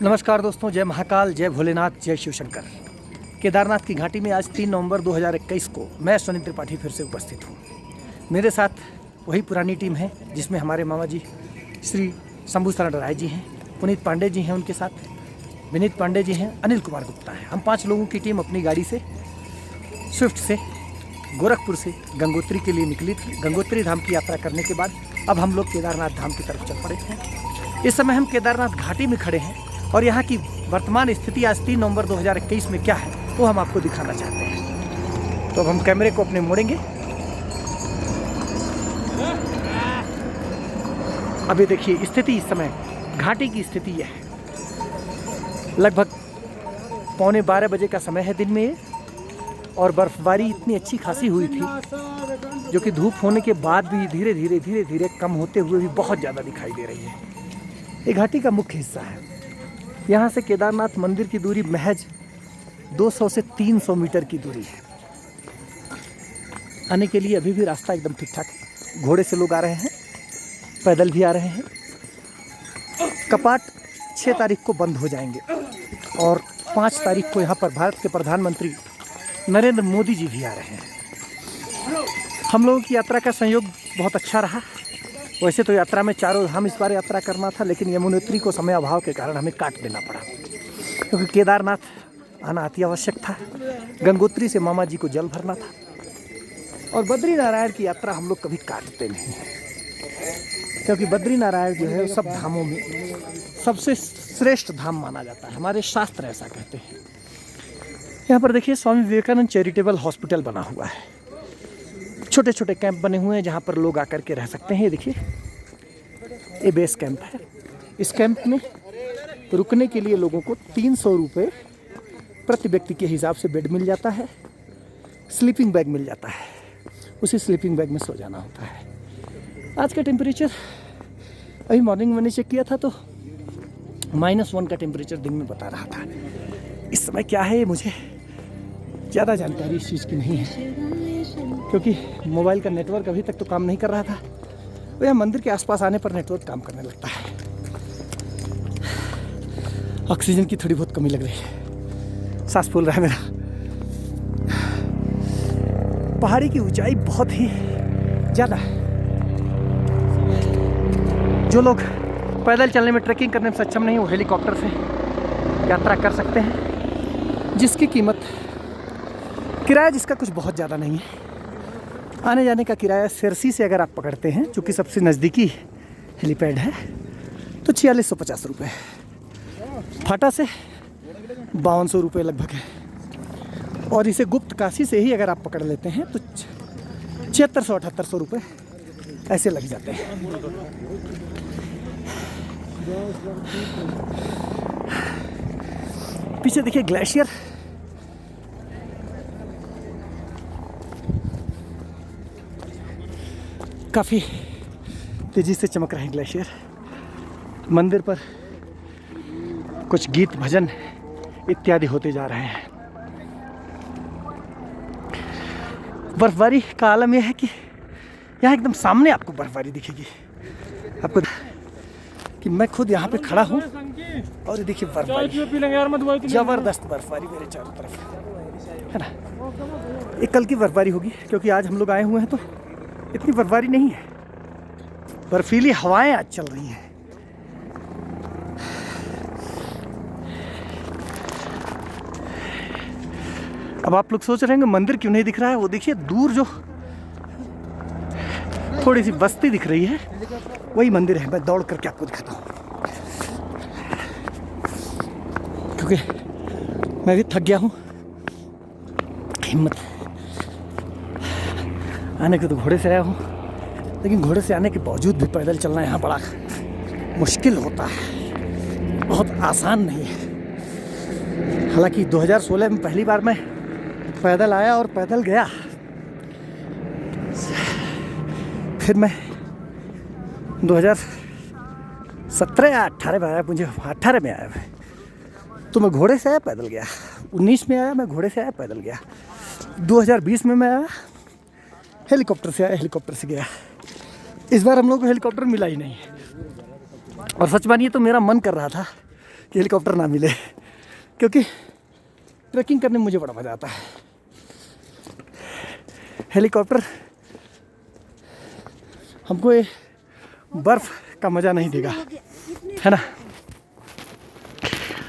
नमस्कार दोस्तों, जय महाकाल, जय भोलेनाथ, जय शिव शंकर। केदारनाथ की घाटी में आज 3 नवंबर 2021 को मैं सुनील त्रिपाठी फिर से उपस्थित हूँ। मेरे साथ वही पुरानी टीम है जिसमें हमारे मामा जी श्री शंभू शरण राय जी हैं, पुनीत पांडे जी हैं, उनके साथ विनीत पांडे जी हैं, अनिल कुमार गुप्ता है। हम 5 लोगों की टीम अपनी गाड़ी से स्विफ्ट से गोरखपुर से गंगोत्री के लिए निकली थी। गंगोत्री धाम की यात्रा करने के बाद अब हम लोग केदारनाथ धाम की तरफ चल पड़े हैं। इस समय हम केदारनाथ घाटी में खड़े हैं और यहाँ की वर्तमान स्थिति आज 3 नवंबर 2021 में क्या है वो हम आपको दिखाना चाहते हैं। तो अब हम कैमरे को अपने मोड़ेंगे। अभी देखिए स्थिति, इस समय घाटी की स्थिति यह है। लगभग 11:15 बजे का समय है दिन में ये, और बर्फबारी इतनी अच्छी खासी हुई थी जो कि धूप होने के बाद भी धीरे धीरे कम होते हुए भी बहुत ज़्यादा दिखाई दे रही है। ये घाटी का मुख्य हिस्सा है। यहाँ से केदारनाथ मंदिर की दूरी महज 200 से 300 मीटर की दूरी है। आने के लिए अभी भी रास्ता एकदम ठीक ठाक है। घोड़े से लोग आ रहे हैं, पैदल भी आ रहे हैं। कपाट 6 तारीख को बंद हो जाएंगे और 5 तारीख को यहाँ पर भारत के प्रधानमंत्री नरेंद्र मोदी जी भी आ रहे हैं। हम लोगों की यात्रा का संयोग बहुत अच्छा रहा। वैसे तो यात्रा में 4 धाम इस बार यात्रा करना था, लेकिन यमुनोत्री को समय अभाव के कारण हमें काट देना पड़ा, क्योंकि केदारनाथ आना अति आवश्यक था। गंगोत्री से मामा जी को जल भरना था, और बद्रीनारायण की यात्रा हम लोग कभी काटते नहीं, क्योंकि बद्रीनारायण जो है सब धामों में सबसे श्रेष्ठ धाम माना जाता है। हमारे शास्त्र ऐसा कहते हैं। यहाँ पर देखिए स्वामी विवेकानंद चैरिटेबल हॉस्पिटल बना हुआ है। छोटे छोटे कैंप बने हुए हैं जहाँ पर लोग आकर के रह सकते हैं। ये देखिए, ये बेस कैंप है। इस कैंप में रुकने के लिए लोगों को 300 रुपये प्रति व्यक्ति के हिसाब से बेड मिल जाता है। स्लीपिंग बैग मिल जाता है, उसी स्लीपिंग बैग में सो जाना होता है। आज का टेम्परेचर अभी मॉर्निंग मैंने चेक किया था तो -1 का टेम्परेचर दिन में बता रहा था। इस समय क्या है मुझे ज़्यादा जानकारी इस चीज़ की नहीं है, क्योंकि मोबाइल का नेटवर्क अभी तक तो काम नहीं कर रहा था। और यह मंदिर के आसपास आने पर नेटवर्क काम करने लगता है। ऑक्सीजन की थोड़ी बहुत कमी लग रही है, सांस फूल रहा है मेरा। पहाड़ी की ऊंचाई बहुत ही ज़्यादा है। जो लोग पैदल चलने में, ट्रैकिंग करने में सक्षम नहीं, वो हेलीकॉप्टर से यात्रा कर सकते हैं, जिसकी कीमत, किराया जिसका कुछ बहुत ज़्यादा नहीं है। आने जाने का किराया सिरसी से अगर आप पकड़ते हैं, जो कि सबसे नज़दीकी हेलीपैड है, तो 4650 रुपये। फाटा से 5200 रुपये लगभग है। और इसे गुप्त काशी से ही अगर आप पकड़ लेते हैं तो 7600-7800 रुपये ऐसे लग जाते हैं। पीछे देखिए ग्लेशियर, काफ़ी तेज़ी से चमक रहे हैं ग्लेशियर। मंदिर पर कुछ गीत भजन इत्यादि होते जा रहे हैं। बर्फबारी का आलम यह है कि यहाँ एकदम सामने आपको बर्फबारी दिखेगी। आपको कि मैं खुद यहाँ पे खड़ा हूँ और देखिए बर्फबारी, ज़बरदस्त बर्फबारी मेरे चारों तरफ है ना। ये कल की बर्फबारी होगी, क्योंकि आज हम लोग आए हुए हैं तो इतनी बर्फबारी नहीं है। बर्फीली हवाएं आज चल रही हैं। अब आप लोग सोच रहे हैं मंदिर क्यों नहीं दिख रहा है। वो देखिए दूर जो थोड़ी सी बस्ती दिख रही है वही मंदिर है। मैं दौड़ करके आपको दिखाता हूँ, क्योंकि मैं भी थक गया हूँ। हिम्मत आने के तो घोड़े से आया हूँ, लेकिन घोड़े से आने के बावजूद भी पैदल चलना यहाँ बड़ा मुश्किल होता है, बहुत आसान नहीं है। हालांकि 2016 में पहली बार मैं पैदल आया और पैदल गया। फिर मैं 2017 या 18 में आया, मुझे 18 में आया तो मैं घोड़े से आया पैदल गया। 19 में आया मैं घोड़े से आया पैदल गया। 2020 में मैं आया हेलीकॉप्टर से आया, हेलीकॉप्टर से गया। इस बार हम लोग को हेलीकॉप्टर मिला ही नहीं। और सच मानिए तो मेरा मन कर रहा था कि हेलीकॉप्टर ना मिले, क्योंकि ट्रैकिंग करने में मुझे बड़ा मज़ा आता है। हेलीकॉप्टर हमको ये बर्फ़ का मज़ा नहीं देगा, है ना।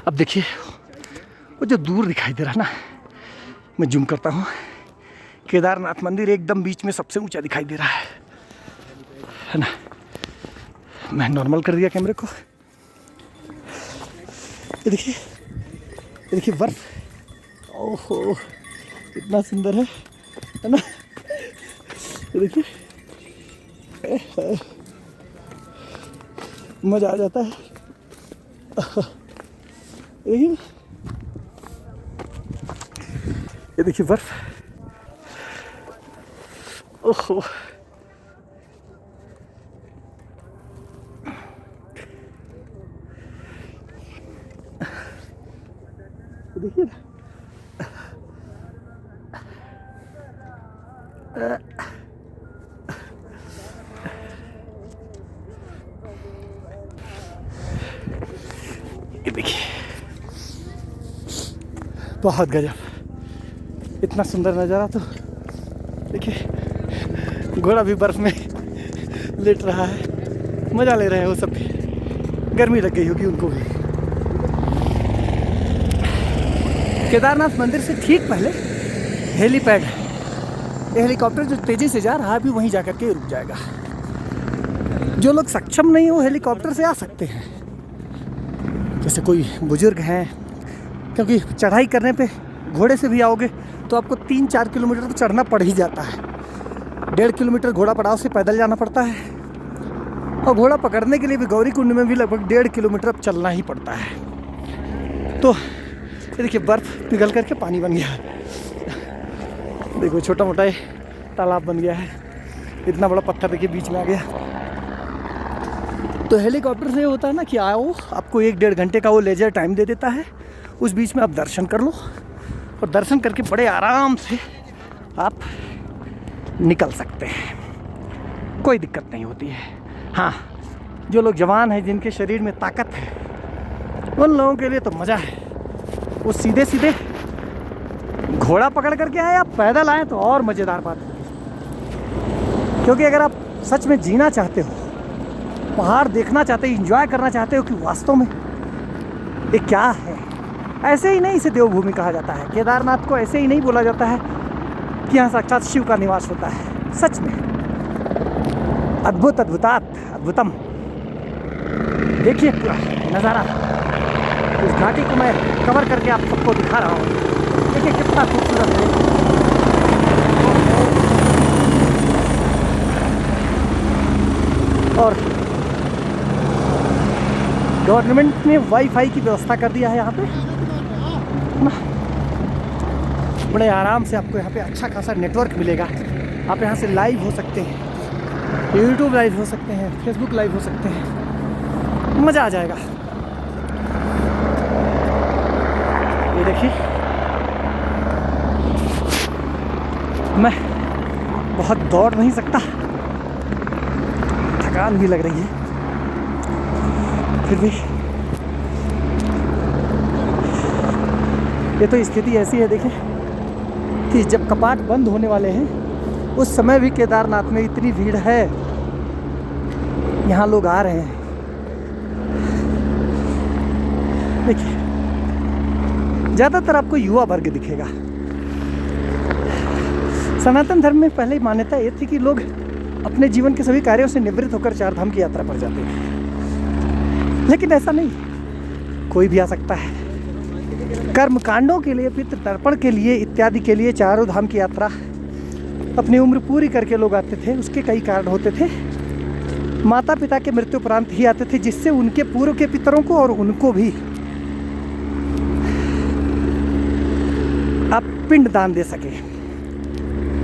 अब देखिए वो जो दूर दिखाई दे रहा है ना, मैं जूम करता हूँ, केदारनाथ मंदिर एकदम बीच में सबसे ऊंचा दिखाई दे रहा है ना। मैं नॉर्मल कर दिया कैमरे को। ये देखिए बर्फ, ओहो इतना सुंदर है ना। ये देखिए मज़ा आ जाता है। ये देखिए बर्फ, ओहो देखिए ना। ये देखिए बहुत गजब, इतना सुंदर नज़ारा। तो देखिए घोड़ा भी बर्फ में लेट रहा है, मज़ा ले रहे हैं वो सब भी। गर्मी लग गई होगी उनको भी। केदारनाथ मंदिर से ठीक पहले हेलीपैड है। ये हेलीकॉप्टर जो तेज़ी से जा रहा है अभी वहीं जा कर के रुक जाएगा। जो लोग सक्षम नहीं वो हेलीकॉप्टर से आ सकते हैं, जैसे कोई बुजुर्ग हैं, क्योंकि चढ़ाई करने पे घोड़े से भी आओगे तो आपको 3-4 किलोमीटर तो चढ़ना पड़ ही जाता है। 1.5 किलोमीटर घोड़ा पड़ाव से पैदल जाना पड़ता है, और घोड़ा पकड़ने के लिए भी गौरी कुंड में भी लगभग 1.5 किलोमीटर अब चलना ही पड़ता है। तो ये देखिए बर्फ़ पिघल करके पानी बन गया है। देखो छोटा मोटा ये तालाब बन गया है, इतना बड़ा पत्थर देखिए बीच में आ गया। तो हेलीकॉप्टर से होता है ना कि आओ, आपको 1-1.5 घंटे का वो लेजर टाइम दे देता है। उस बीच में आप दर्शन कर लो, और दर्शन करके बड़े आराम से आप निकल सकते हैं, कोई दिक्कत नहीं होती है। हाँ, जो लोग जवान हैं, जिनके शरीर में ताकत है, उन लोगों के लिए तो मज़ा है। वो सीधे सीधे घोड़ा पकड़ करके आए, आप पैदल आए तो और मज़ेदार बात होगी। क्योंकि अगर आप सच में जीना चाहते हो, पहाड़ देखना चाहते हो, एंजॉय करना चाहते हो कि वास्तव में ये क्या है, ऐसे ही नहीं इसे देवभूमि कहा जाता है। केदारनाथ को ऐसे ही नहीं बोला जाता है कि यहाँ साक्षात शिव का निवास होता है। सच में अद्भुत अद्भुतात अद्भुतम। देखिए पूरा नज़ारा, उस घाटी को मैं कवर करके आप सबको दिखा रहा हूँ। देखिए कितना खूबसूरत है। और गवर्नमेंट ने वाईफाई की व्यवस्था कर दिया है यहाँ पे ना, बड़े आराम से आपको यहाँ पे अच्छा खासा नेटवर्क मिलेगा। आप यहाँ से लाइव हो सकते हैं, यूट्यूब लाइव हो सकते हैं, फेसबुक लाइव हो सकते हैं, मज़ा आ जाएगा। ये देखिए मैं बहुत दौड़ नहीं सकता, थकान भी लग रही है, फिर भी ये तो स्थिति ऐसी है देखिए कि जब कपाट बंद होने वाले हैं उस समय भी केदारनाथ में इतनी भीड़ है, यहाँ लोग आ रहे हैं। देखिए ज़्यादातर आपको युवा वर्ग दिखेगा। सनातन धर्म में पहले मान्यता ये थी कि लोग अपने जीवन के सभी कार्यों से निवृत्त होकर 4 धाम की यात्रा पर जाते हैं, लेकिन ऐसा नहीं, कोई भी आ सकता है। कर्म कांडों के लिए, पितृ तर्पण के लिए इत्यादि के लिए 4 धाम की यात्रा अपनी उम्र पूरी करके लोग आते थे। उसके कई कारण होते थे। माता पिता के मृत्यु उपरांत ही आते थे, जिससे उनके पूर्व के पितरों को और उनको भी आप पिंड दान दे सके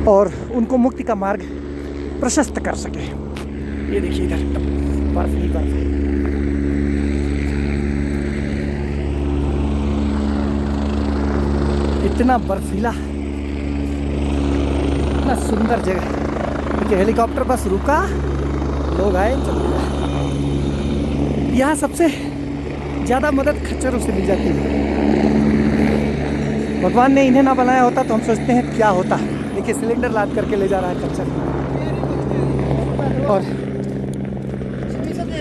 और उनको मुक्ति का मार्ग प्रशस्त कर सके। ये देखिए इधर बर्फ ही बर्फ है। इतना बर्फीला, इतना सुंदर जगह। देखिए हेलीकॉप्टर बस रुका, लोग आए, चल गए। यहाँ सबसे ज़्यादा मदद खच्चरों से मिल जाती है। भगवान ने इन्हें ना बनाया होता तो हम सोचते हैं क्या होता। देखिए सिलेंडर लाद करके ले जा रहा है खच्चर, और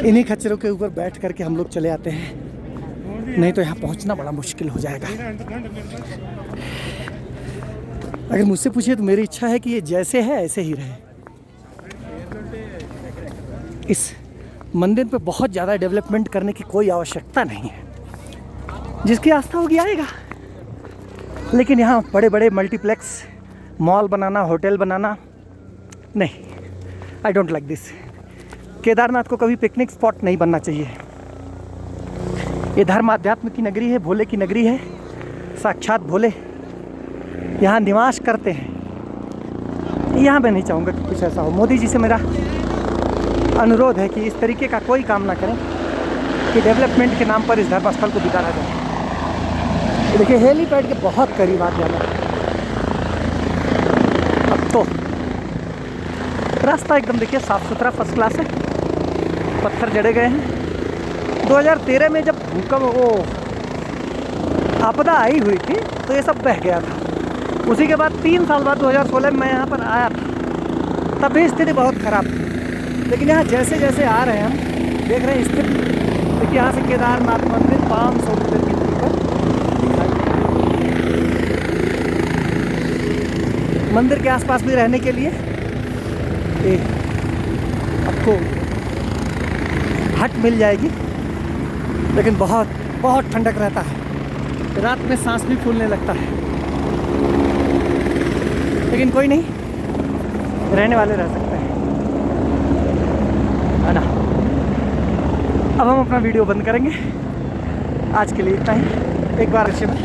इन्हीं खच्चरों के ऊपर बैठ करके हम लोग चले आते हैं, नहीं तो यहाँ पहुँचना बड़ा मुश्किल हो जाएगा। अगर मुझसे पूछिए तो मेरी इच्छा है कि ये जैसे है ऐसे ही रहे। इस मंदिर पे बहुत ज़्यादा डेवलपमेंट करने की कोई आवश्यकता नहीं है, जिसकी आस्था होगी आएगा। लेकिन यहाँ बड़े बड़े मल्टीप्लेक्स मॉल बनाना, होटल बनाना, नहीं, I don't like this. Kedarnath को कभी पिकनिक स्पॉट नहीं बनना चाहिए। ये धर्म आध्यात्म की नगरी है, भोले की नगरी है। साक्षात भोले यहाँ निवास करते हैं। यहाँ मैं नहीं चाहूँगा कि कुछ ऐसा हो। मोदी जी से मेरा अनुरोध है कि इस तरीके का कोई काम ना करें कि डेवलपमेंट के नाम पर इस धर्मस्थल को बिगाड़ा जाए। देखिए हेलीपैड के बहुत करीब आ गया मैं। अब तो रास्ता एकदम देखिए साफ़ सुथरा फर्स्ट क्लास है, पत्थर जड़े गए हैं। 2013 में जब भूकंप वो आपदा आई हुई थी तो ये सब बह गया था। उसी के बाद 3 साल बाद 2016 में मैं यहाँ पर आया था, तब भी स्थिति बहुत ख़राब थी। लेकिन यहाँ जैसे जैसे आ रहे हैं हम देख रहे हैं स्थिति, देखिए यहाँ से केदारनाथ मंदिर 500 मीटर की दूरी पर दिखाई। मंदिर के आसपास भी रहने के लिए आपको हट मिल जाएगी, लेकिन बहुत बहुत ठंडक रहता है। रात में सांस भी फूलने लगता है, लेकिन कोई नहीं, रहने वाले रह सकते हैं, है ना। अब हम अपना वीडियो बंद करेंगे। आज के लिए इतना ही। एक बार अच्छे में